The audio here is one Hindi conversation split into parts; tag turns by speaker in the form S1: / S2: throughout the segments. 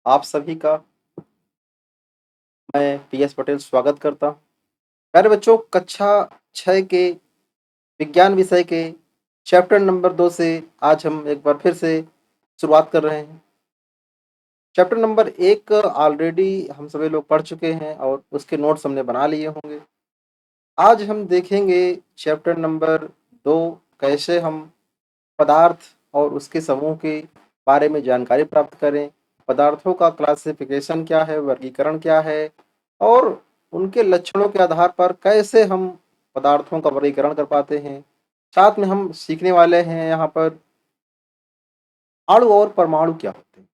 S1: आप सभी का मैं पीएस पटेल स्वागत करता हूँ। प्यारे बच्चों, कक्षा 6 के विज्ञान विषय के चैप्टर नंबर 2 से आज हम एक बार फिर से शुरुआत कर रहे हैं। चैप्टर नंबर 1 ऑलरेडी हम सभी लोग पढ़ चुके हैं और उसके नोट्स हमने बना लिए होंगे। आज हम देखेंगे चैप्टर नंबर 2, कैसे हम पदार्थ और उसके समूह के बारे में जानकारी प्राप्त करें, पदार्थों का क्लासिफिकेशन क्या है, वर्गीकरण क्या है और उनके लक्षणों के आधार पर कैसे हम पदार्थों का वर्गीकरण कर पाते हैं। साथ में हम सीखने वाले हैं यहाँ पर अणु और परमाणु क्या होते हैं।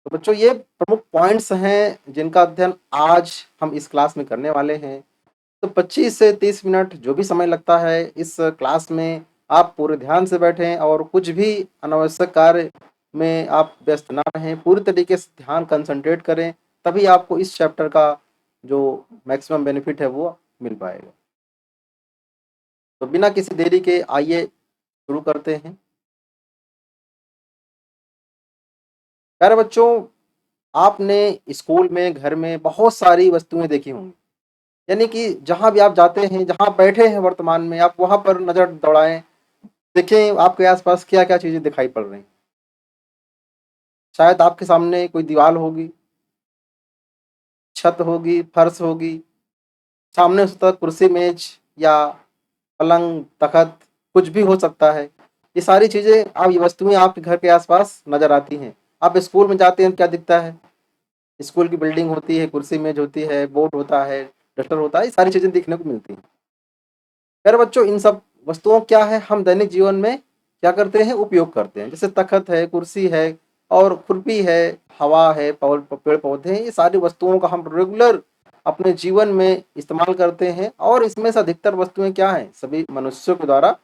S1: तो बच्चों, ये प्रमुख पॉइंट्स हैं जिनका अध्ययन आज हम इस क्लास में करने वाले हैं। तो 25 से 30 मिनट जो भी समय लगता है इस क्लास में आप पूरे ध्यान से बैठें और कुछ भी अनावश्यक कार्य में आप व्यस्त ना रहें, पूरी तरीके से ध्यान कंसंट्रेट करें, तभी आपको इस चैप्टर का जो मैक्सिमम बेनिफिट है वो मिल पाएगा। तो बिना किसी देरी के आइए शुरू करते हैं। प्यारे बच्चों, आपने स्कूल में, घर में बहुत सारी वस्तुएं देखी होंगी। यानी कि जहां भी आप जाते हैं, जहां बैठे हैं वर्तमान में, आप वहां पर नजर दौड़ाएं, देखें आपके आसपास क्या क्या चीजें दिखाई पड़ रही हैं। शायद आपके सामने कोई दीवार होगी, छत होगी, फर्श होगी, सामने उस तरफ कुर्सी मेज या पलंग तखत कुछ भी हो सकता है। ये सारी चीजें, आप ये वस्तुएं आपके घर के आसपास नजर आती हैं। आप स्कूल में जाते हैं, क्या दिखता है? स्कूल की बिल्डिंग होती है, कुर्सी मेज होती है, बोर्ड होता है, डस्टर होता है, ये सारी चीजें दिखने को मिलती हैं। खैर बच्चों, इन सब वस्तुओं क्या है, हम दैनिक जीवन में क्या करते हैं, उपयोग करते हैं। जैसे तखत है, कुर्सी है और खुरपी है, हवा है, पेड़ पौधे हैं, ये सारी वस्तुओं का हम रेगुलर अपने जीवन में इस्तेमाल करते हैं। और इसमें से अधिकतर वस्तुएं क्या हैं, सभी मनुष्यों के द्वारा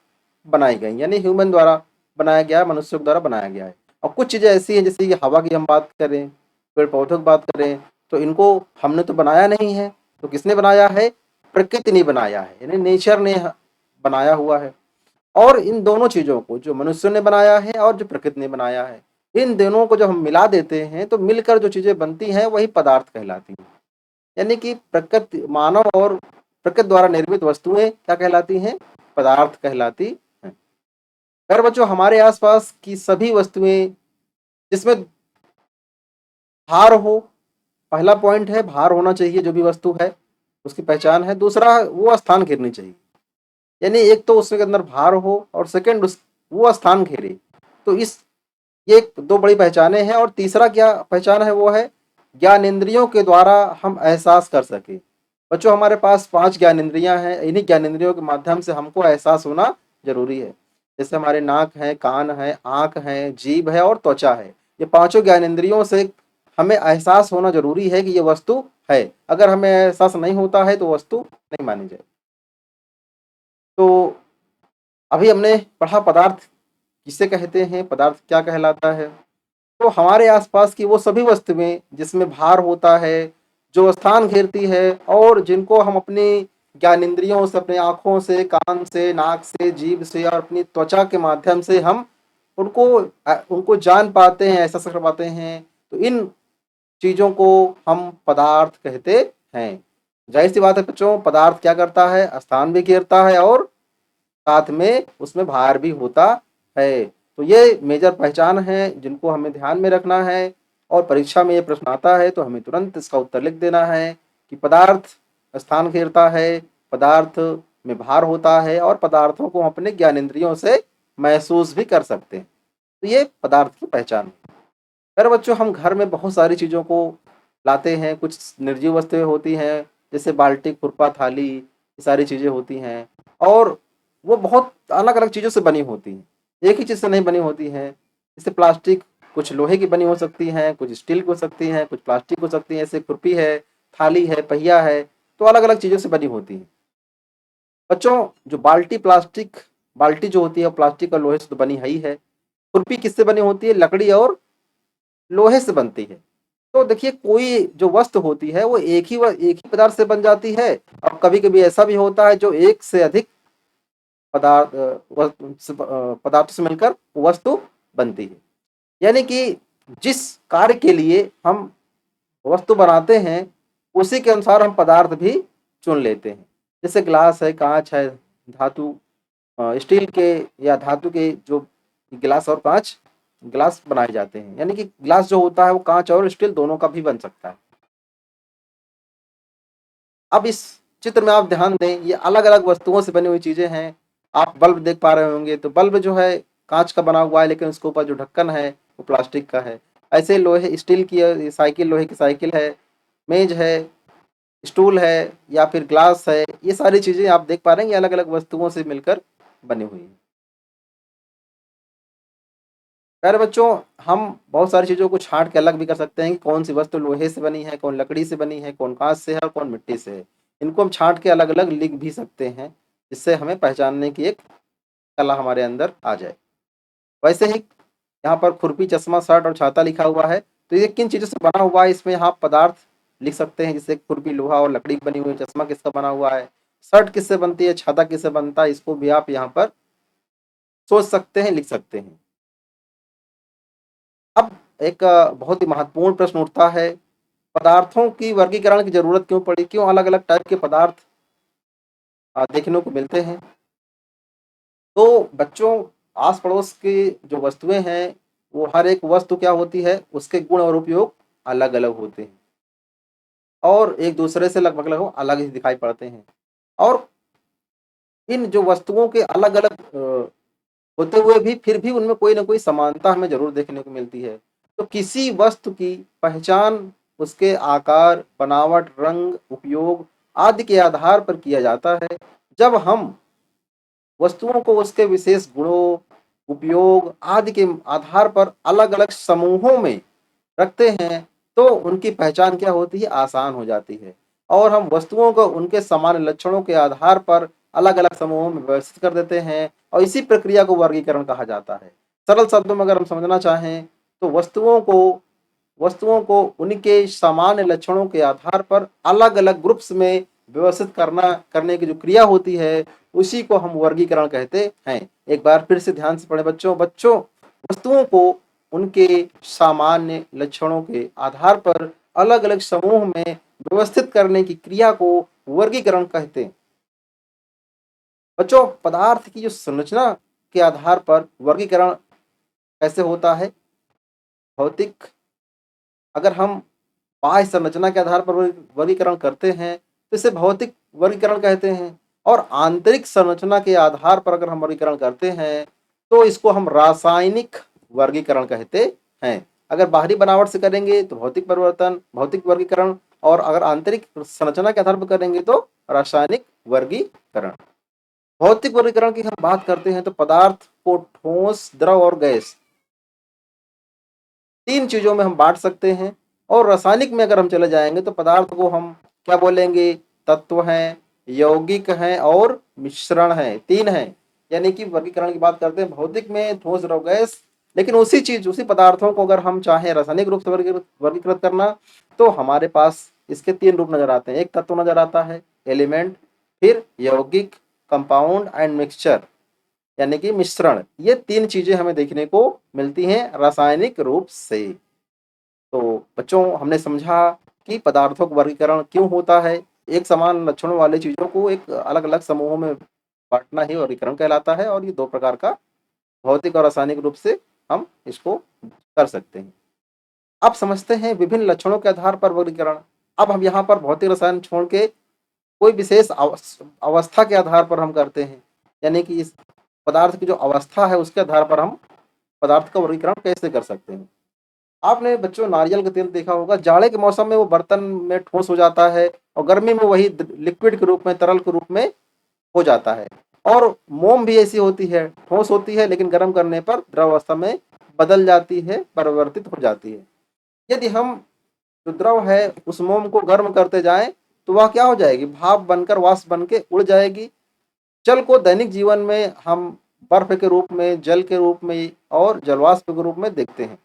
S1: बनाई गई, यानी ह्यूमन द्वारा बनाया गया है, मनुष्यों के द्वारा बनाया गया है। और कुछ चीजें ऐसी हैं, जैसे कि हवा की हम बात करें, पेड़ पौधों की बात करें, तो इनको हमने तो बनाया नहीं है, तो किसने बनाया है? प्रकृति ने बनाया है, यानी नेचर ने बनाया हुआ है। और इन दोनों चीजों को, जो मनुष्य ने बनाया है और जो प्रकृति ने बनाया है, इन दोनों को जब हम मिला देते हैं तो मिलकर जो चीजें बनती हैं वही पदार्थ कहलाती हैं। यानी कि प्रकृति, मानव और प्रकृति द्वारा निर्मित वस्तुएं क्या कहलाती हैं? पदार्थ कहलाती हैं। खैर बच्चों, हमारे आसपास की सभी वस्तुएं जिसमें भार हो, पहला पॉइंट है भार होना चाहिए। जो भी वस्तु है उसकी पहचान है। दूसरा, वो स्थान घेरनी चाहिए, यानी एक तो उसके अंदर भार हो और सेकंड वो स्थान घेरे। तो ये दो बड़ी पहचाने हैं। और तीसरा क्या पहचान है? वो है ज्ञान इंद्रियों के द्वारा हम एहसास कर सके। बच्चों, हमारे पास 5 ज्ञान इंद्रियां हैं, इन्हीं ज्ञान इंद्रियों के माध्यम से हमको एहसास होना जरूरी है। जैसे हमारे नाक है, कान है, आंख है, जीभ है और त्वचा है। ये पांचों ज्ञान इंद्रियों से हमें एहसास होना जरूरी है कि ये वस्तु है। अगर हमें एहसास नहीं होता है तो वस्तु नहीं मानी जाए। तो अभी हमने पढ़ा पदार्थ किसे कहते हैं, पदार्थ क्या कहलाता है। तो हमारे आसपास की वो सभी वस्तुएं जिसमें भार होता है, जो स्थान घेरती है और जिनको हम अपनी ज्ञानेंद्रियों से, अपनी आंखों से, कान से, नाक से, जीभ से और अपनी त्वचा के माध्यम से हम उनको उनको जान पाते हैं, एहसास कर पाते हैं। तो इन चीजों को हम पदार्थ कहते हैं। जाहिर सी बात है बच्चों, पदार्थ क्या करता है? स्थान भी घेरता है और साथ में उसमें भार भी होता है। तो ये मेजर पहचान है जिनको हमें ध्यान में रखना है। और परीक्षा में ये प्रश्न आता है तो हमें तुरंत इसका उत्तर लिख देना है कि पदार्थ स्थान घेरता है, पदार्थ में भार होता है और पदार्थों को हम अपने ज्ञानेंद्रियों से महसूस भी कर सकते हैं। तो ये पदार्थ की पहचान है। खैर बच्चों, हम घर में बहुत सारी चीज़ों को लाते हैं। कुछ निर्जीव वस्तुएं होती हैं, जैसे बाल्टी, खुरपा, थाली, ये सारी चीज़ें होती हैं। और वो बहुत अलग अलग चीज़ों से बनी होती हैं, एक ही चीज़ से नहीं बनी होती हैं। जैसे प्लास्टिक, कुछ लोहे की बनी हो सकती हैं, कुछ स्टील की हो सकती हैं, कुछ प्लास्टिक हो सकती हैं। जैसे खुरपी है, थाली है, पहिया है, तो अलग अलग चीज़ों से बनी होती हैं। बच्चों, जो बाल्टी जो होती है प्लास्टिक और लोहे से तो बनी है ही है। खुरपी किससे बनी होती है? लकड़ी और लोहे से बनती है। तो देखिए, कोई जो वस्तु होती है वो एक ही पदार्थ से बन जाती है। और कभी कभी ऐसा भी होता है जो एक से अधिक पदार्थ पदार्थों से मिलकर वस्तु बनती है। यानी कि जिस कार्य के लिए हम वस्तु बनाते हैं उसी के अनुसार हम पदार्थ भी चुन लेते हैं। जैसे ग्लास है, कांच है, धातु स्टील के या धातु के जो गिलास और कांच गिलास बनाए जाते हैं, यानी कि ग्लास जो होता है वो कांच और स्टील दोनों का भी बन सकता है। अब इस चित्र में आप ध्यान दें, ये अलग अलग वस्तुओं से बनी हुई चीजें हैं। आप बल्ब देख पा रहे होंगे, तो बल्ब जो है कांच का बना हुआ है, लेकिन उसके ऊपर जो ढक्कन है वो प्लास्टिक का है। ऐसे लोहे स्टील की साइकिल, लोहे की साइकिल है, मेज है, स्टूल है या फिर ग्लास है, ये सारी चीजें आप देख पा रहे हैं, ये अलग अलग वस्तुओं से मिलकर बनी हुई है। प्यारे बच्चों, हम बहुत सारी चीज़ों को छाँट के अलग भी कर सकते हैं कि कौन सी वस्तु लोहे से बनी है, कौन लकड़ी से बनी है, कौन काँच से है और कौन मिट्टी से है। इनको हम छाँट के अलग-अलग लिख भी सकते हैं, जिससे हमें पहचानने की एक कला हमारे अंदर आ जाए। वैसे ही यहाँ पर खुरपी, चश्मा, शर्ट और छाता लिखा हुआ है, तो ये किन चीज़ों से बना हुआ है, इसमें आप पदार्थ लिख सकते हैं, जैसे खुरपी लोहा और लकड़ी की बनी हुई है, चश्मा किसका बना हुआ है, शर्ट किससे बनती है, छाता किससे बनता है, इसको भी आप यहाँ पर सोच सकते हैं, लिख सकते हैं। अब एक बहुत ही महत्वपूर्ण प्रश्न उठता है, पदार्थों की वर्गीकरण की ज़रूरत क्यों पड़ी? क्यों अलग-अलग टाइप के पदार्थ देखने को मिलते हैं? तो बच्चों, आस-पड़ोस की जो वस्तुएँ हैं, वो हर एक वस्तु क्या होती है, उसके गुण और उपयोग अलग-अलग होते हैं और एक दूसरे से लगभग-लगभग अलग ही दिखाई पड़ते हैं। और इन जो वस्तुओं के अलग-अलग होते हुए भी फिर भी उनमें कोई न कोई समानता हमें ज़रूर देखने को मिलती है। तो किसी वस्तु की पहचान उसके आकार, बनावट, रंग, उपयोग आदि के आधार पर किया जाता है। जब हम वस्तुओं को उसके विशेष गुणों, उपयोग आदि के आधार पर अलग-अलग समूहों में रखते हैं, तो उनकी पहचान क्या होती है, आसान हो जाती है और हम वस्तुओं को उनके सामान्य लक्षणों के आधार पर अलग-अलग समूहों में व्यवस्थित कर देते हैं और इसी प्रक्रिया को वर्गीकरण कहा जाता है। सरल शब्दों में अगर हम समझना चाहें, तो वस्तुओं को उनके सामान्य लक्षणों के आधार पर अलग-अलग ग्रुप्स में व्यवस्थित करने की जो क्रिया होती है, उसी को हम वर्गीकरण कहते हैं। एक बार फिर से ध्यान से पढ़ें बच्चों। बच्चों, वस्तुओं को उनके सामान्य लक्षणों के आधार पर अलग-अलग समूह में व्यवस्थित करने की क्रिया को वर्गीकरण कहते हैं। बच्चों, पदार्थ की जो संरचना के आधार पर वर्गीकरण कैसे होता है? भौतिक अगर हम बाह्य संरचना के आधार पर वर्गीकरण करते हैं, तो इसे भौतिक वर्गीकरण कहते हैं और आंतरिक संरचना के आधार पर अगर हम वर्गीकरण करते हैं, तो इसको हम रासायनिक वर्गीकरण कहते हैं। अगर बाहरी बनावट से करेंगे तो भौतिक वर्गीकरण और अगर आंतरिक संरचना के आधार पर करेंगे तो रासायनिक वर्गीकरण। भौतिक वर्गीकरण की हम बात करते हैं तो पदार्थ को ठोस, द्रव और गैस 3 चीज़ों में हम बाँट सकते हैं और रासायनिक में अगर हम चले जाएँगे तो पदार्थ को हम क्या बोलेंगे? तत्व हैं, यौगिक हैं और मिश्रण हैं, 3 हैं। यानी कि वर्गीकरण की बात करते हैं भौतिक में ठोस, द्रव, गैस, लेकिन उसी पदार्थों को अगर हम चाहें रासायनिक रूप से वर्गीकृत करना, तो हमारे पास इसके 3 रूप नज़र आते हैं। एक तत्व नज़र आता है, एलिमेंट, फिर यौगिक, कंपाउंड एंड मिक्सचर यानी कि मिश्रण। ये 3 चीज़ें हमें देखने को मिलती हैं रासायनिक रूप से। तो बच्चों, हमने समझा कि पदार्थों का वर्गीकरण क्यों होता है। एक समान लक्षणों वाली चीज़ों को एक अलग-अलग समूहों में बाँटना ही वर्गीकरण कहलाता है और ये 2 प्रकार का भौतिक और रासायनिक रूप से हम इसको कर सकते हैं। अब समझते हैं विभिन्न लक्षणों के आधार पर वर्गीकरण। अब हम यहाँ पर भौतिक रसायन छोड़ के कोई विशेष अवस्था के आधार पर हम करते हैं। यानी कि इस पदार्थ की जो अवस्था है उसके आधार पर हम पदार्थ का वर्गीकरण कैसे कर सकते हैं। आपने बच्चों नारियल का तेल देखा होगा, जाड़े के मौसम में वो बर्तन में ठोस हो जाता है और गर्मी में वही लिक्विड के रूप में, तरल के रूप में हो जाता है। और मोम भी ऐसी होती है, ठोस होती है लेकिन गर्म करने पर द्रव अवस्था में बदल जाती है, परिवर्तित हो जाती है। यदि हम जो द्रव है उस मोम को गर्म करते जाएं तो वह क्या हो जाएगी, भाप बनकर वाष्प बन के उड़ जाएगी। जल को दैनिक जीवन में हम बर्फ के रूप में, जल के रूप में और जलवाष्प के रूप में देखते हैं।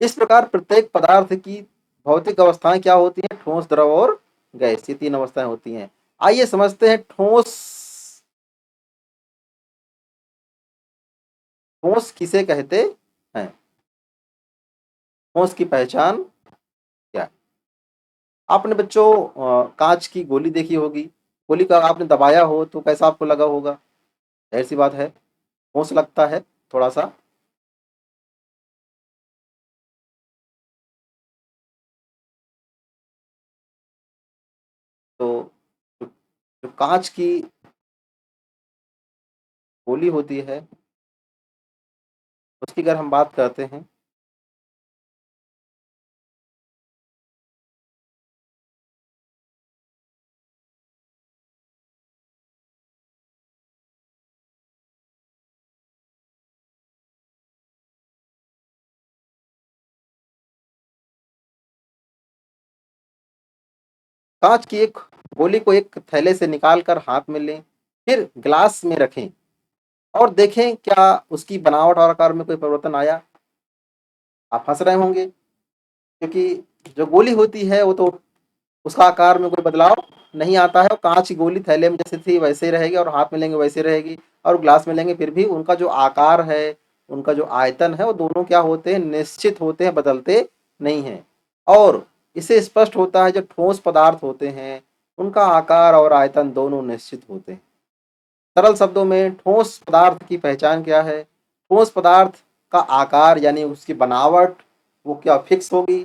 S1: इस प्रकार प्रत्येक पदार्थ की भौतिक अवस्थाएं क्या होती हैं, ठोस, द्रव और गैस, ये 3 अवस्थाएं होती हैं। आइए समझते हैं ठोस ठोस किसे कहते हैं। ठोस की पहचान क्या है? आपने बच्चों कांच की गोली देखी होगी। गोली का आपने दबाया हो तो कैसा आपको लगा होगा? जाहिर सी बात है, ठोस लगता है थोड़ा सा। तो जो जो कांच की गोली होती है, उसकी अगर हम बात करते हैं, कांच की एक गोली को एक थैले से निकाल कर हाथ में लें, फिर ग्लास में रखें और देखें क्या उसकी बनावट और आकार में कोई परिवर्तन आया? आप हंस रहे होंगे, क्योंकि जो गोली होती है वो तो उसका आकार में कोई बदलाव नहीं आता है, और कांच की गोली थैले में जैसे थी वैसे ही रहेगी, और हाथ में लेंगे वैसे रहेगी, और ग्लास में लेंगे फिर भी उनका जो आकार है, उनका जो आयतन है, वो दोनों क्या होते हैं? निश्चित होते हैं, बदलते नहीं हैं। और इससे स्पष्ट होता है जो ठोस पदार्थ होते हैं, उनका आकार और आयतन दोनों निश्चित होते हैं। सरल शब्दों में ठोस पदार्थ की पहचान क्या है? ठोस पदार्थ का आकार यानी उसकी बनावट वो क्या फिक्स होगी?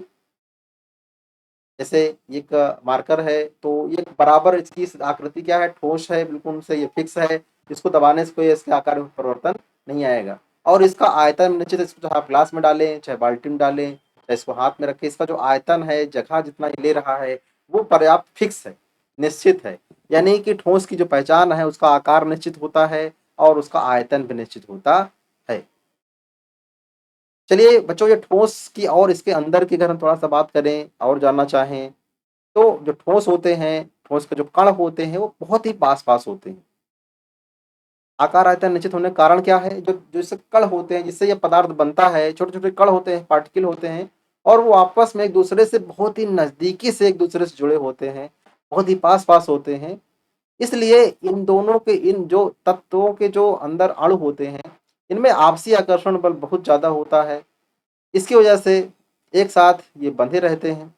S1: जैसे एक मार्कर है तो ये बराबर इसकी आकृति क्या है? ठोस है, बिल्कुल से ये फिक्स है। इसको दबाने से कोई इसके आकार में परिवर्तन नहीं आएगा। और इसका आयतन निश्चित है, इसको चाहे आप ग्लास में डालें, चाहे बाल्टी में डालें, चाहे इसको हाथ में रखें, इसका जो आयतन है, जगह जितना ये ले रहा है, वो पर्याप्त फिक्स है, निश्चित है। यानी कि ठोस की जो पहचान है, उसका आकार निश्चित होता है और उसका आयतन भी निश्चित होता है। चलिए बच्चों, ये ठोस की और इसके अंदर की अगर हम थोड़ा सा बात करें और जानना चाहें, तो जो ठोस होते हैं, ठोस के जो कण होते हैं, वो बहुत ही पास-पास होते हैं। आकार आयतन निश्चित होने का कारण क्या है? जो जो इससे कण होते हैं, जिससे ये पदार्थ बनता है, छोटे-छोटे कण होते हैं, पार्टिकल होते हैं, और वो आपस में एक-दूसरे से बहुत ही नज़दीकी से एक-दूसरे से जुड़े होते हैं, बहुत ही पास-पास होते हैं। इसलिए इन दोनों के, इन जो तत्वों के जो अंदर अणु होते हैं, इनमें आपसी आकर्षण बल बहुत ज़्यादा होता है। इसकी वजह से एक साथ ये बंधे रहते हैं।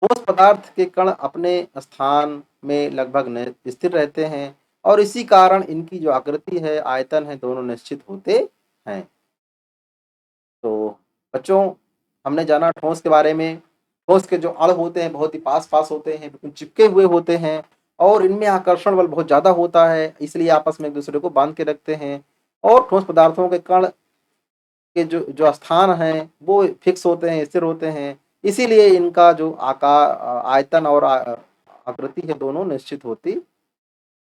S1: ठोस पदार्थ के कण अपने स्थान में लगभग स्थिर रहते हैं, और इसी कारण इनकी जो आकृति है, आयतन है, दोनों निश्चित होते हैं। तो बच्चों, हमने जाना ठोस के बारे में। ठोस के जो अण होते हैं बहुत ही पास-पास होते हैं, बिल्कुल चिपके हुए होते हैं, और इनमें आकर्षण बल बहुत ज़्यादा होता है, इसलिए आपस में एक-दूसरे को बाँध के रखते हैं। और ठोस पदार्थों के कण के जो जो स्थान हैं, वो फिक्स होते हैं, स्थिर होते हैं। इसीलिए इनका जो आयतन और आकृति है, दोनों निश्चित होती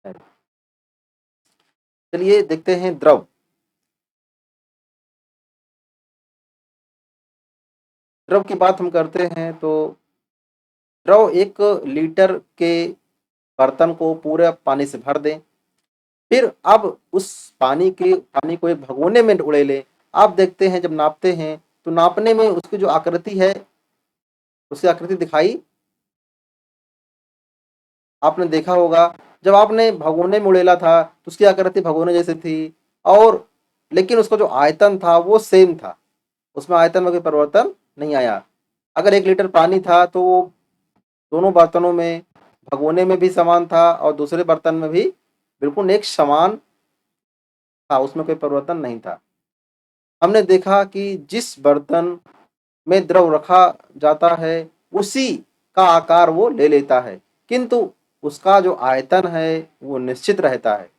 S1: है। चलिए देखते हैं द्रव। द्रव की बात हम करते हैं तो द्रव 1 लीटर के बर्तन को पूरे पानी से भर दें। फिर अब उस पानी को एक भगोने में उड़ेलें। आप देखते हैं जब नापते हैं, तो नापने में उसकी जो आकृति है, उसकी आकृति दिखाई आपने देखा होगा। जब आपने भगोने में उड़ेला था, तो उसकी आकृति भगोने जैसी थी, और लेकिन उसका जो आयतन था वो सेम था। उसमें आयतन में कोई परिवर्तन नहीं आया। अगर 1 लीटर पानी था तो वो दोनों बर्तनों में, भगोने में भी समान था और दूसरे बर्तन में भी बिल्कुल एक समान था, उसमें कोई परिवर्तन नहीं था। हमने देखा कि जिस बर्तन में द्रव रखा जाता है, उसी का आकार वो ले लेता है, किंतु उसका जो आयतन है वो निश्चित रहता है।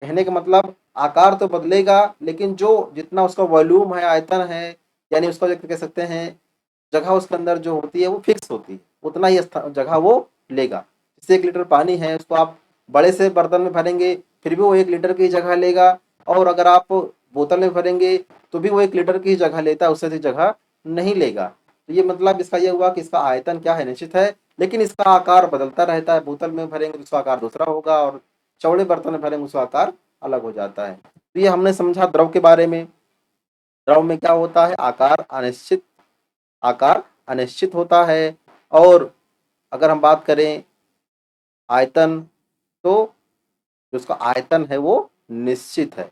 S1: कहने का मतलब, आकार तो बदलेगा, लेकिन जो जितना उसका वॉल्यूम है, आयतन है, यानी उसका जो कह सकते हैं जगह उसके अंदर जो होती है वो फिक्स होती है, उतना ही जगह वो लेगा। जैसे 1 लीटर पानी है, उसको आप बड़े से बर्तन में भरेंगे, फिर भी वो 1 लीटर की जगह लेगा, और अगर आप बोतल में भरेंगे तो भी वो 1 लीटर की जगह लेता है, उससे अधिक जगह नहीं लेगा। तो ये मतलब इसका ये हुआ कि इसका आयतन क्या है? निश्चित है, लेकिन इसका आकार बदलता रहता है। बोतल में भरेंगे तो उसका आकार दूसरा होगा, और चौड़े बर्तन में भरेंगे उसका आकार अलग हो जाता है। तो ये हमने समझा द्रव के बारे में। द्रव में क्या होता है? आकार अनिश्चित होता है। और अगर हम बात करें आयतन, तो जो उसका आयतन है वो निश्चित है।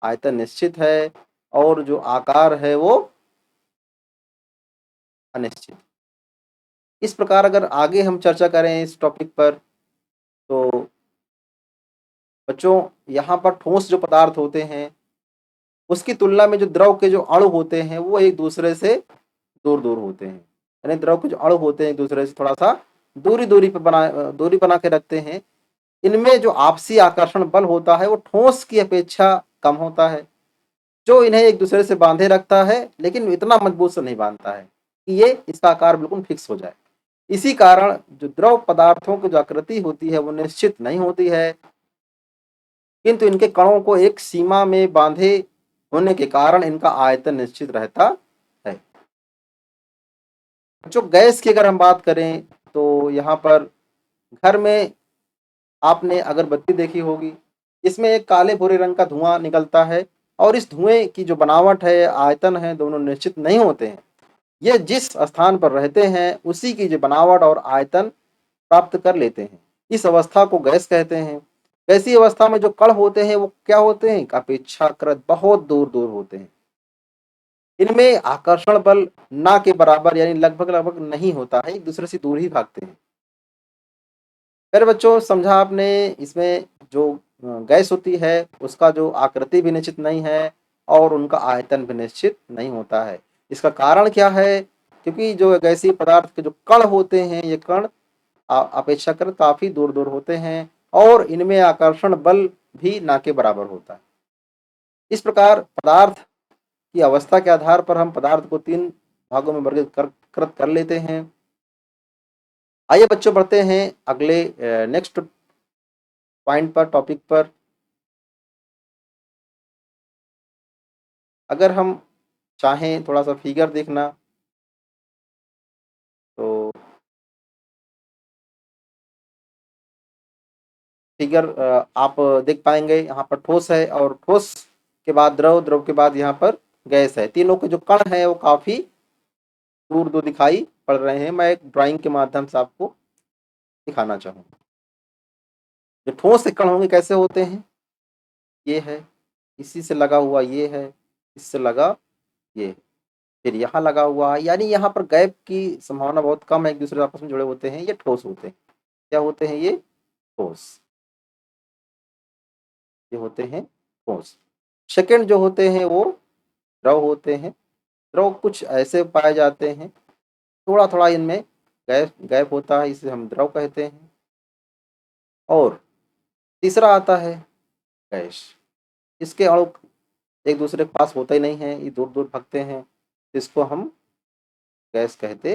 S1: आयतन निश्चित है, और जो आकार है वो अनिश्चित। इस प्रकार अगर आगे हम चर्चा करें इस टॉपिक पर, तो बच्चों यहाँ पर ठोस जो पदार्थ होते हैं उसकी तुलना में जो द्रव के जो अणु होते हैं वो एक दूसरे से दूर दूर होते हैं। यानी द्रव के जो अणु होते हैं एक दूसरे से थोड़ा सा दूरी बना के रखते हैं। इनमें जो आपसी आकर्षण बल होता है वो ठोस की अपेक्षा कम होता है, जो इन्हें एक दूसरे से बांधे रखता है, लेकिन इतना मजबूत से नहीं बांधता है कि ये इसका आकार बिल्कुल फिक्स हो जाए। इसी कारण जो द्रव पदार्थों की जो आकृति होती है वो निश्चित नहीं होती है, किंतु इनके कणों को एक सीमा में बांधे होने के कारण इनका आयतन निश्चित रहता है। जो गैस की अगर हम बात करें तो यहाँ पर घर में आपने अगरबत्ती देखी होगी, इसमें एक काले भूरे रंग का धुआं निकलता है और इस धुएं की जो बनावट है, आयतन है, दोनों निश्चित नहीं होते हैं। ये जिस स्थान पर रहते हैं उसी की जो बनावट और आयतन प्राप्त कर लेते हैं। इस अवस्था को गैस कहते हैं। ऐसी अवस्था में जो कण होते हैं वो क्या होते हैं, अपेक्षाकृत बहुत दूर दूर होते हैं। इनमें आकर्षण बल ना के बराबर यानी लगभग लगभग नहीं होता है, एक दूसरे से दूर ही भागते हैं। फिर बच्चों समझा आपने, इसमें जो गैस होती है उसका जो आकृति भी निश्चित नहीं है और उनका आयतन भी निश्चित नहीं होता है। इसका कारण क्या है, क्योंकि जो गैसीय पदार्थ के जो कण होते हैं ये कण अपेक्षाकृत काफी दूर दूर होते हैं और इनमें आकर्षण बल भी ना के बराबर होता है। इस प्रकार पदार्थ की अवस्था के आधार पर हम पदार्थ को 3 भागों में वर्गीकृत कर लेते हैं। आइए बच्चों बढ़ते हैं अगले नेक्स्ट पॉइंट पर, टॉपिक पर। अगर हम चाहें थोड़ा सा फिगर देखना तो फिगर आप देख पाएंगे, यहाँ पर ठोस है और ठोस के बाद द्रव, द्रव के बाद यहाँ पर गैस है। तीनों के जो कण है वो काफी दूर दूर दिखाई पड़ रहे हैं। मैं एक ड्राइंग के माध्यम से आपको दिखाना चाहूँगा। जो ठोस के कण होंगे कैसे होते हैं, ये है, इसी से लगा हुआ ये है, इससे लगा ये है, फिर यहाँ लगा हुआ है, यानी यहाँ पर गैप की संभावना बहुत कम है, एक दूसरे आपस में जुड़े होते हैं, ये ठोस होते हैं। क्या होते हैं ये, ठोस, ये होते हैं ठोस। सेकंड जो होते हैं वो द्रव होते हैं। द्रव कुछ ऐसे पाए जाते हैं, थोड़ा थोड़ा इनमें गैप गैप होता है, इसे हम द्रव कहते हैं। और तीसरा आता है गैस, इसके अणु एक दूसरे के पास होते ही नहीं है, ये दूर दूर भागते हैं, इसको हम गैस कहते।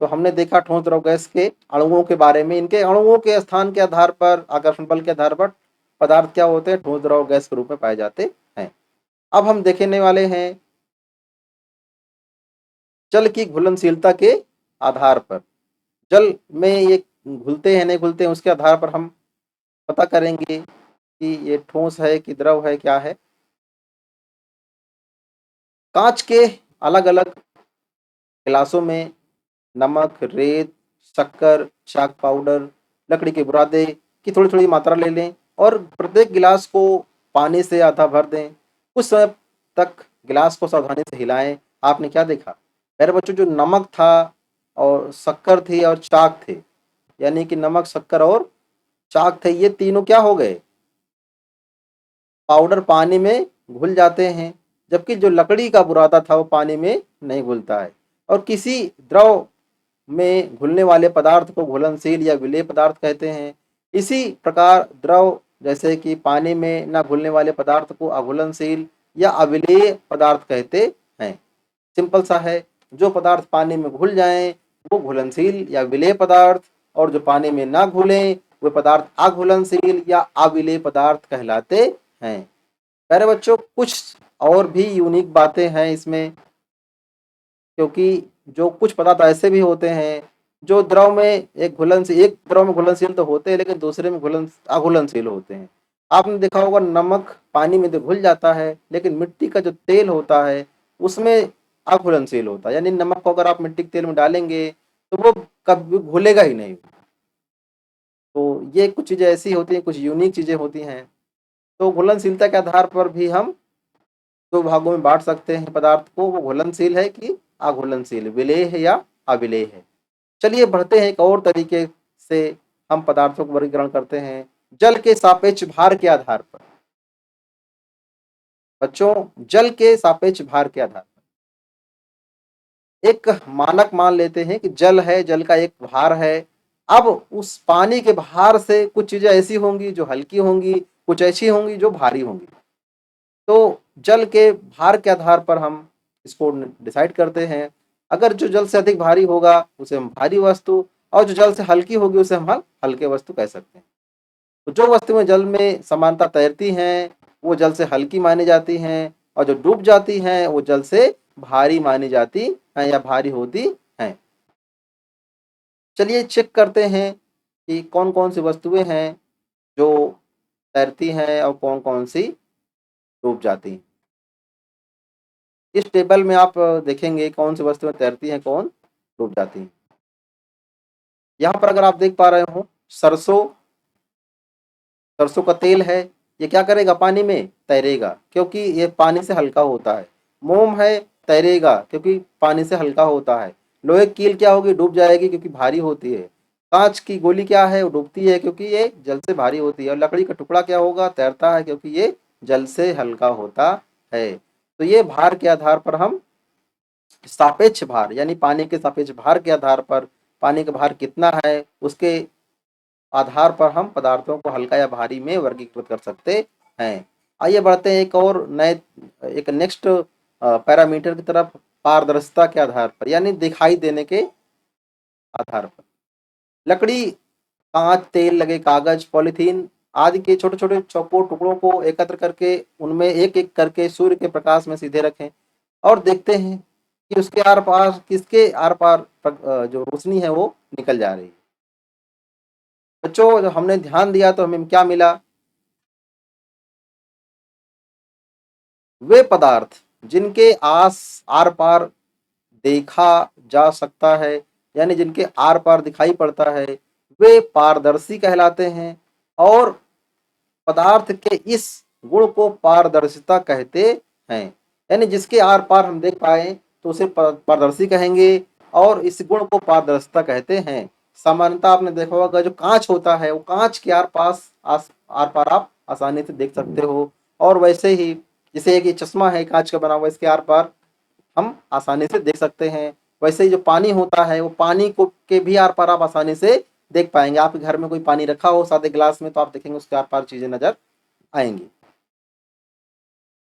S1: तो हमने देखा ठोस द्रव गैस के अणुओं के बारे में। इनके अणुओं के स्थान के आधार पर, आकर्षण बल के आधार पर पदार्थ क्या होते हैं, ठोस द्रव गैस के रूप में पाए जाते हैं। अब हम देखने वाले हैं जल की घुलनशीलता के आधार पर। जल में ये घुलते हैं नहीं घुलते हैं उसके आधार पर हम पता करेंगे कि ये ठोस है कि द्रव है, क्या है। कांच के अलग अलग गिलासों में नमक, रेत, शक्कर, चाक पाउडर, लकड़ी के बुरादे की थोड़ी थोड़ी मात्रा ले लें और प्रत्येक गिलास को पानी से आधा भर दें। कुछ समय तक गिलास को सावधानी से हिलाएं। आपने क्या देखा मेरे बच्चों, जो नमक था और शक्कर थी और चाक थे, यानी कि नमक, शक्कर और चाक थे, ये तीनों क्या हो गए, पाउडर पानी में घुल जाते हैं। जबकि जो लकड़ी का बुरादा था वो पानी में नहीं घुलता है। और किसी द्रव में घुलने वाले पदार्थ को घुलनशील या विलेय पदार्थ कहते हैं। इसी प्रकार द्रव जैसे कि पानी में न घुलने वाले पदार्थ को अघुलनशील या अविलेय पदार्थ कहते हैं। सिंपल सा है, जो पदार्थ पानी में घुल जाएं वो घुलनशील या विलेय पदार्थ, और जो पानी में ना घुलें वे पदार्थ अघुलनशील या अविलेय पदार्थ कहलाते हैं। प्यारे बच्चों, कुछ और भी यूनिक बातें हैं इसमें, क्योंकि जो कुछ पदार्थ ऐसे भी होते हैं जो द्रव में एक द्रव में घुलनशील तो होते हैं लेकिन दूसरे में अघुलनशील होते हैं। आपने देखा होगा नमक पानी में तो घुल जाता है, लेकिन मिट्टी का जो तेल होता है उसमें अघुलनशील होता है। यानी नमक को अगर आप मिट्टी के तेल में डालेंगे तो वो कभी घुलेगा ही नहीं। तो ये कुछ चीजें ऐसी होती हैं, कुछ यूनिक चीजें होती हैं। तो घुलनशीलता के आधार पर भी हम दो भागों में बांट सकते हैं पदार्थ को, वो घुलनशील है कि अघुलनशील, विलेय है या अविलेय है। चलिए बढ़ते हैं, एक और तरीके से हम पदार्थों को वर्गीकरण करते हैं जल के सापेक्ष भार के आधार पर। बच्चों, जल के सापेक्ष भार के आधार पर एक मानक मान लेते हैं कि जल है, जल का एक भार है। अब उस पानी के भार से कुछ चीजें ऐसी होंगी जो हल्की होंगी, कुछ ऐसी होंगी जो भारी होंगी। तो जल के भार के आधार पर हम इसको डिसाइड करते हैं। अगर जो जल से अधिक भारी होगा उसे हम भारी वस्तु, और जो जल से हल्की होगी उसे हम हल्के वस्तु कह सकते हैं। तो जो वस्तुएं जल में समानता तैरती हैं वो जल से हल्की मानी जाती हैं, और जो डूब जाती हैं वो जल से भारी मानी जाती हैं या भारी होती हैं। चलिए चेक करते हैं कि कौन कौन सी वस्तुएं हैं जो तैरती हैं और कौन कौन सी डूब जाती हैं। इस टेबल में आप देखेंगे कौन सी वस्तुएं तैरती हैं, कौन डूब जाती हैं। यहाँ पर अगर आप देख पा रहे हो, सरसों, सरसों का तेल है, ये क्या करेगा, पानी में तैरेगा क्योंकि ये पानी से हल्का होता है। मोम है, तैरेगा क्योंकि पानी से हल्का होता है। लोहे की कील क्या होगी, डूब जाएगी क्योंकि भारी होती है। कांच की गोली क्या है, वो डूबती है क्योंकि ये जल से भारी होती है। और लकड़ी का टुकड़ा क्या होगा, तैरता है क्योंकि ये जल से हल्का होता है। तो ये भार के आधार पर हम सापेक्ष भार यानी पानी के सापेक्ष भार के आधार पर, पानी का भार कितना है उसके आधार पर हम पदार्थों को हल्का या भारी में वर्गीकृत कर सकते हैं। आइए बढ़ते हैं एक नेक्स्ट पैरामीटर की तरफ, पारदर्शिता के आधार पर यानी दिखाई देने के आधार पर। लकड़ी, कांच, तेल लगे कागज, पॉलीथीन आदि के छोटे छोटे चौकोर टुकड़ों को एकत्र करके उनमें एक एक करके सूर्य के प्रकाश में सीधे रखें और देखते हैं कि उसके आर पार, किसके आर पार जो रोशनी है वो निकल जा रही है। बच्चों, जब हमने ध्यान दिया तो हमें क्या मिला, वे पदार्थ जिनके आर पार देखा जा सकता है यानी जिनके आर पार दिखाई पड़ता है वे पारदर्शी कहलाते हैं, और पदार्थ के इस गुण को पारदर्शिता कहते हैं। यानी जिसके आर पार हम देख पाए तो उसे पारदर्शी कहेंगे, और इस गुण को पारदर्शिता कहते हैं। सामान्यतः आपने देखा होगा जो कांच होता है वो कांच के आर पार आप आसानी से देख सकते हो, और वैसे ही जैसे एक ये चश्मा है कांच का बना हुआ, इसके आर पार हम आसानी से देख सकते हैं। वैसे ही जो पानी होता है वो पानी को के भी आर पार आप आसानी से देख पाएंगे। आपके घर में कोई पानी रखा हो सादे गिलास में तो आप देखेंगे उसके आर पार चीजें नजर आएंगी।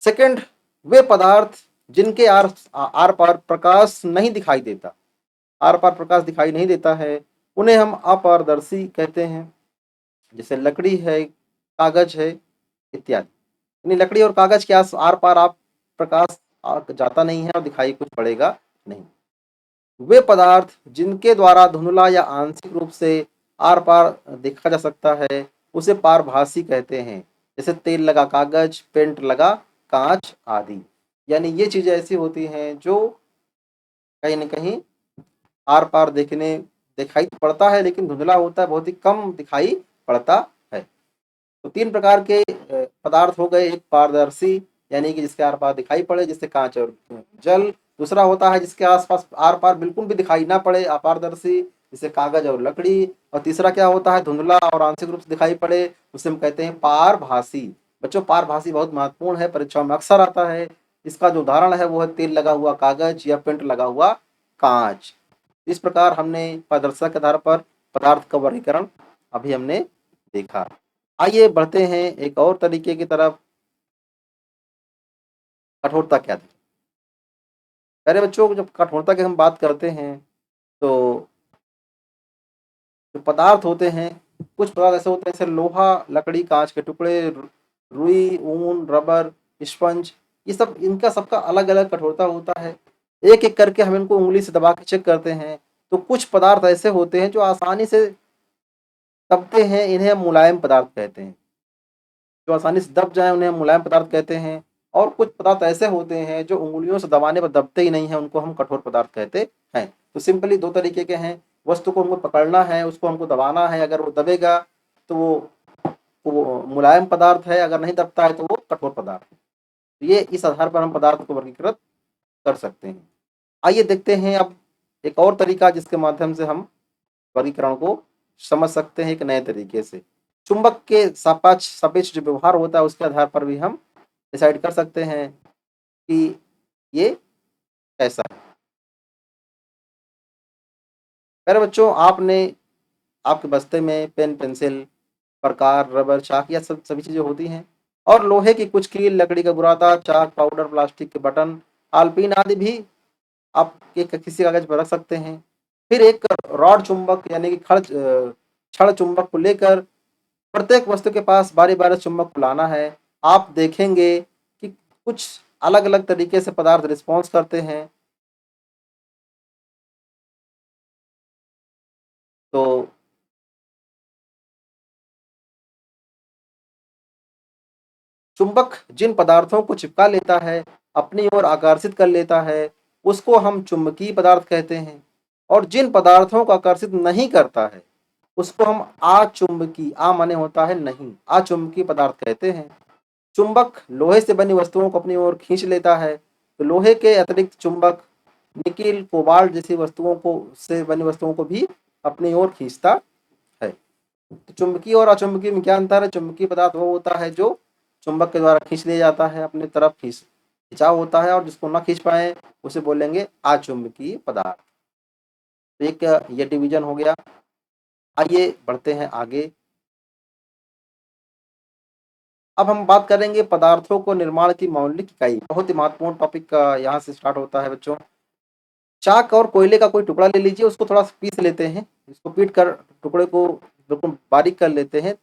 S1: सेकंड, वे पदार्थ जिनके आर पार प्रकाश नहीं दिखाई देता, आर पार प्रकाश दिखाई नहीं देता है, उन्हें हम अपारदर्शी कहते हैं। जैसे लकड़ी है, कागज है इत्यादि। यानी लकड़ी और कागज के आर पार आप प्रकाश जाता नहीं है और दिखाई कुछ पड़ेगा नहीं। वे पदार्थ जिनके द्वारा धुंधला या आंशिक रूप से आर पार देखा जा सकता है उसे पारभासी कहते हैं। जैसे तेल लगा कागज, पेंट लगा कांच आदि। यानी ये चीजें ऐसी होती हैं जो कहीं न कहीं आर पार देखने दिखाई तो पड़ता है लेकिन धुंधला होता है, बहुत ही कम दिखाई पड़ता है। तो तीन प्रकार के पदार्थ हो गए, एक पारदर्शी यानी कि जिसके आर पार दिखाई पड़े, जिससे कांच और जल। दूसरा होता है जिसके आसपास आर पार बिल्कुल भी दिखाई ना पड़े, अपारदर्शी, जैसे कागज और लकड़ी। और तीसरा क्या होता है, धुंधला और आंशिक रूप से दिखाई पड़े, उसे हम कहते हैं पारभासी। बच्चों, पारभासी बहुत महत्वपूर्ण है, परीक्षाओं में अक्सर आता है। इसका जो उदाहरण है वो है तेल लगा हुआ कागज या पेंट लगा हुआ कांच। इस प्रकार हमने पारदर्शिता के आधार पर पदार्थ का वर्गीकरण अभी हमने देखा। आइए बढ़ते हैं एक और तरीके की तरफ, कठोरता क्या थी। पहले बच्चों, जब कठोरता की हम बात करते हैं तो जो पदार्थ होते हैं, कुछ पदार्थ ऐसे होते हैं जैसे लोहा, लकड़ी, कांच के टुकड़े, रुई, ऊन, रबर, स्पंज, ये सब, इनका सबका अलग अलग कठोरता होता है। एक एक करके हम इनको उंगली से दबा के चेक करते हैं। तो कुछ पदार्थ ऐसे होते हैं जो आसानी से दबते हैं, इन्हें हम मुलायम पदार्थ कहते हैं। जो आसानी से दब जाए उन्हें हम मुलायम पदार्थ कहते हैं। और कुछ पदार्थ ऐसे होते हैं जो उंगलियों से दबाने पर दबते ही नहीं है, उनको हम कठोर पदार्थ कहते हैं। तो सिंपली दो तरीके के हैं, वस्तु को हमको पकड़ना है, उसको हमको दबाना है, अगर वो दबेगा तो वो मुलायम पदार्थ है, अगर नहीं दबता है तो वो कठोर पदार्थ है। तो ये इस आधार पर हम पदार्थ को वर्गीकृत कर सकते हैं। आइए देखते हैं अब एक और तरीका जिसके माध्यम से हम वर्गीकरण को समझ सकते हैं एक नए तरीके से। चुंबक के सापेक्ष सापेक्ष जो व्यवहार होता है उसके आधार पर भी हम डिसाइड कर सकते हैं कि ये कैसा है। प्यारे बच्चों, आपने आपके बस्ते में पेन, पेंसिल, प्रकार, रबर, चाक या सब सभी चीज़ें होती हैं और लोहे की कुछ कील, लकड़ी का बुरादा, चाक, पाउडर, प्लास्टिक के बटन, आलपीन आदि भी आप किसी कागज पर रख सकते हैं। फिर एक रॉड चुंबक यानी कि क्षण चुंबक को लेकर प्रत्येक वस्तु के पास बारी-बारी चुंबक को लाना है। आप देखेंगे कि कुछ अलग-अलग तरीके से पदार्थ रिस्पॉन्स करते हैं। तो चुंबक जिन पदार्थों को चिपका लेता है, अपनी ओर आकर्षित कर लेता है, उसको हम चुंबकीय पदार्थ कहते हैं और जिन पदार्थों को आकर्षित नहीं करता है, उसको हम अचुंबकीय, माने होता है नहीं, अचुंबकीय पदार्थ कहते हैं। चुंबक लोहे से बनी वस्तुओं को अपनी ओर खींच लेता है, तो लोहे के अतिरिक्त चुंबक निकिल, कोबाल्ट जैसी वस्तुओं को से बनी वस्तुओं को भी अपनी ओर खींचता है। तो चुंबकीय और अचुंबकीय में क्या अंतर है? चुंबकीय पदार्थ वो होता है जो चुंबक के द्वारा खींच लिया जाता है, अपनी तरफ खिंचाव होता है और जिसको ना खींच पाए उसे बोलेंगे अचुंबकीय पदार्थ। तो एक ये डिवीजन हो गया। आइए बढ़ते हैं आगे। अब हम बात करेंगे पदार्थों को निर्माण की मौलिक इकाई। बहुत ही महत्वपूर्ण टॉपिक यहाँ से स्टार्ट होता है बच्चों। चाक और कोयले का कोई टुकड़ा ले लीजिए, उसको थोड़ा पीस लेते हैं, इसको पीट कर टुकड़े को बिल्कुल बारीक कर लेते हैं।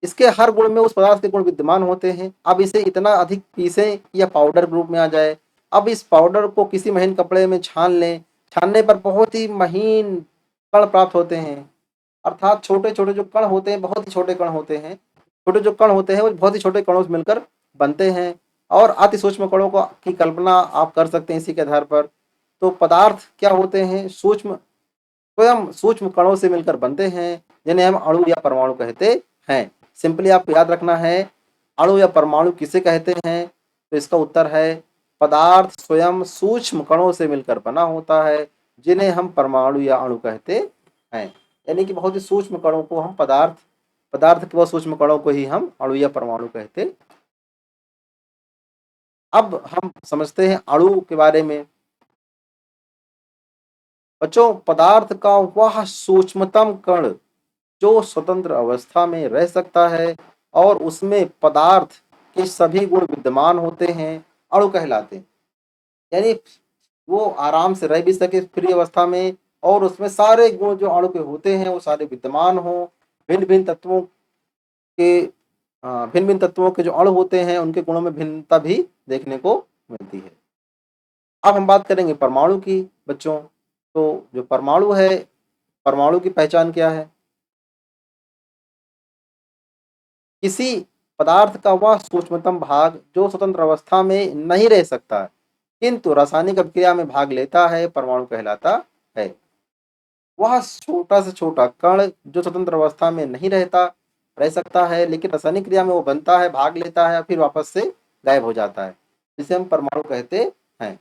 S1: इसके हर गुण में उस पदार्थ के गुण विद्यमान होते हैं। अब इसे इतना अधिक पीसें या पाउडर रूप में आ जाए। अब इस पाउडर को किसी महीन कपड़े में छान लें, छानने पर बहुत ही महीन कण प्राप्त होते हैं। अर्थात छोटे-छोटे जो कण होते हैं, बहुत ही छोटे कण होते हैं। छोटे जो कण होते हैं वो बहुत ही छोटे कणों से मिलकर बनते हैं और अति सूक्ष्म कणों को की कल्पना आप कर सकते हैं इसी के आधार पर। तो पदार्थ क्या होते हैं? स्वयं सूक्ष्म कणों से मिलकर बनते हैं, जिन्हें हम अणु या परमाणु कहते हैं। सिंपली आपको याद रखना है, अणु या परमाणु किसे कहते हैं? तो इसका उत्तर है पदार्थ स्वयं सूक्ष्म कणों से मिलकर बना होता है, जिन्हें हम परमाणु या अणु कहते हैं। यानी कि बहुत ही सूक्ष्म कणों को हम पदार्थ के बहुत सूक्ष्म कणों को ही हम अणु या परमाणु कहते। अब हम समझते हैं अणु के बारे में। बच्चों, पदार्थ का वह सूक्ष्मतम कण जो स्वतंत्र अवस्था में रह सकता है और उसमें पदार्थ के सभी गुण विद्यमान होते हैं, अणु कहलाते हैं। यानी वो आराम से रह भी सके फ्री अवस्था में और उसमें सारे गुण जो अणु के होते हैं वो सारे विद्यमान हो। भिन्न भिन्न तत्वों के भिन्न भिन्न तत्वों के जो अणु होते हैं उनके गुणों में भिन्नता भी देखने को मिलती है। अब हम बात करेंगे परमाणु की बच्चों। तो जो परमाणु है, परमाणु की पहचान क्या है? किसी पदार्थ का वह सूक्ष्मतम भाग जो स्वतंत्र अवस्था में नहीं रह सकता, किंतु रासायनिक अभिक्रिया में भाग लेता है, परमाणु कहलाता है। वह छोटा से छोटा कण जो स्वतंत्र अवस्था में नहीं रह सकता है, लेकिन रासायनिक क्रिया में वो बनता है, भाग लेता है, फिर वापस से गायब हो जाता है, जिसे हम परमाणु कहते हैं।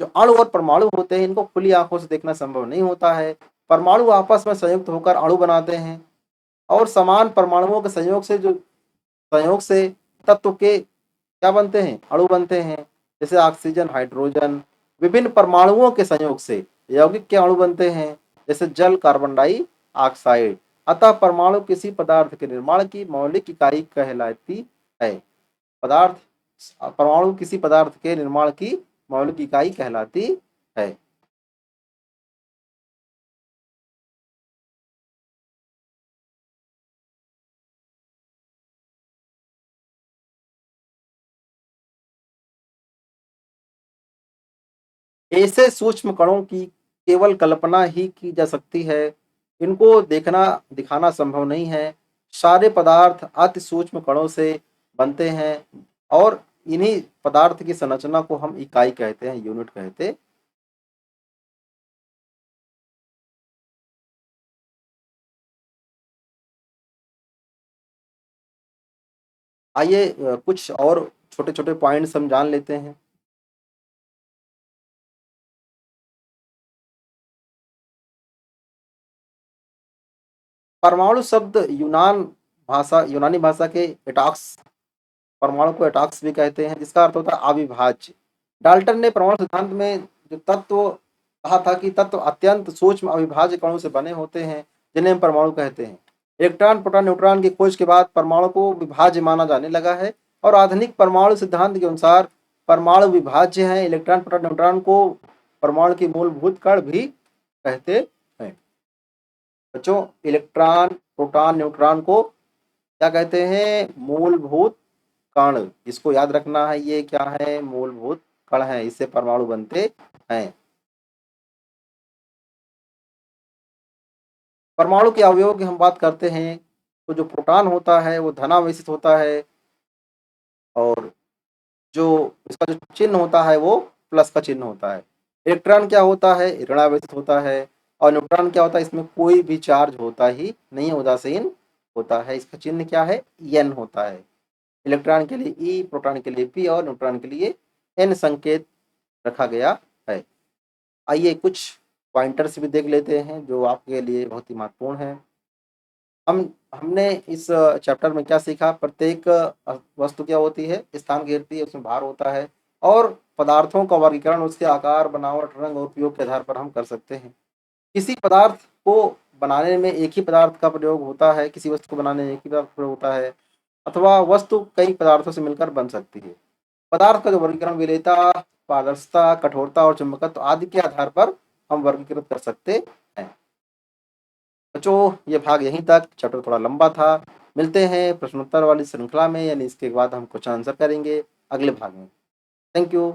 S1: जो अणु और परमाणु होते हैं, इनको खुली आंखों से देखना संभव नहीं होता है। परमाणु आपस में संयुक्त होकर अणु बनाते हैं और समान परमाणुओं के संयोग से तत्व के क्या बनते हैं? अणु बनते हैं। जैसे ऑक्सीजन, हाइड्रोजन, विभिन्न परमाणुओं के संयोग से यौगिक के अणु बनते हैं, जैसे जल, कार्बन डाइऑक्साइड। अतः परमाणु किसी पदार्थ के निर्माण की मौलिक इकाई कहलाती है। पदार्थ परमाणु किसी पदार्थ के निर्माण की मौलिक इकाई कहलाती है। ऐसे सूक्ष्म कणों की केवल कल्पना ही की जा सकती है। इनको देखना दिखाना संभव नहीं है। सारे पदार्थ अति सूक्ष्म कणों से बनते हैं और इन्हीं पदार्थ की संरचना को हम इकाई कहते हैं, यूनिट कहते। आइए कुछ और छोटे-छोटे पॉइंट्स हम जान लेते हैं। परमाणु शब्द यूनानी भाषा के एटॉक्स, परमाणु को एटॉक्स भी कहते हैं, जिसका अर्थ होता है अविभाज्य। डाल्टन ने परमाणु सिद्धांत में जो तत्व कहा था कि तत्व अत्यंत सूक्ष्म अविभाज्य कणों से बने होते हैं, जिन्हें हम परमाणु कहते हैं। इलेक्ट्रॉन, प्रोटॉन, न्यूट्रॉन की खोज के बाद परमाणु को विभाज्य माना जाने लगा है और आधुनिक परमाणु सिद्धांत के अनुसार परमाणु विभाज्य हैं। इलेक्ट्रॉन, प्रोटॉन, न्यूट्रॉन को परमाणु की मूलभूत कण भी कहते हैं। बच्चों, इलेक्ट्रॉन, प्रोटॉन, न्यूट्रॉन को क्या कहते हैं? मूलभूत कण। इसको याद रखना है, ये क्या है? मूलभूत कण है, इससे परमाणु बनते हैं। परमाणु के अवयवों की हम बात करते हैं तो जो प्रोटॉन होता है वो धनावेशित होता है और जो इसका जो चिन्ह होता है वो प्लस का चिन्ह होता है। इलेक्ट्रॉन क्या होता है? ऋणावेशित होता है। और न्यूट्रॉन क्या होता है? इसमें कोई भी चार्ज होता ही नहीं, उदासीन होता है। इसका चिन्ह क्या है? एन होता है। इलेक्ट्रॉन के लिए ई, प्रोटॉन के लिए पी और न्यूट्रॉन के लिए एन संकेत रखा गया है। आइए कुछ पॉइंटर्स भी देख लेते हैं जो आपके लिए बहुत ही महत्वपूर्ण है। हमने इस चैप्टर में क्या सीखा? प्रत्येक वस्तु क्या होती है? स्थान घेरती है, उसमें भार होता है और पदार्थों का वर्गीकरण उसके आकार, बनावट, रंग और उपयोग के आधार पर हम कर सकते हैं। किसी पदार्थ को बनाने में एक ही पदार्थ का प्रयोग होता है, किसी वस्तु को बनाने में एक ही पदार्थ का प्रयोग होता है, अथवा वस्तु कई पदार्थों से मिलकर बन सकती है। पदार्थ का जो वर्गीकरण विलेयता, पारदर्शिता, कठोरता और चुंबकत्व आदि के आधार पर हम वर्गीकृत कर सकते हैं। बच्चों, ये भाग यहीं तक। चैप्टर थोड़ा लंबा था। मिलते हैं प्रश्नोत्तर वाली श्रृंखला में, यानी इसके बाद हम क्वेश्चन आंसर करेंगे अगले भाग में। Thank you.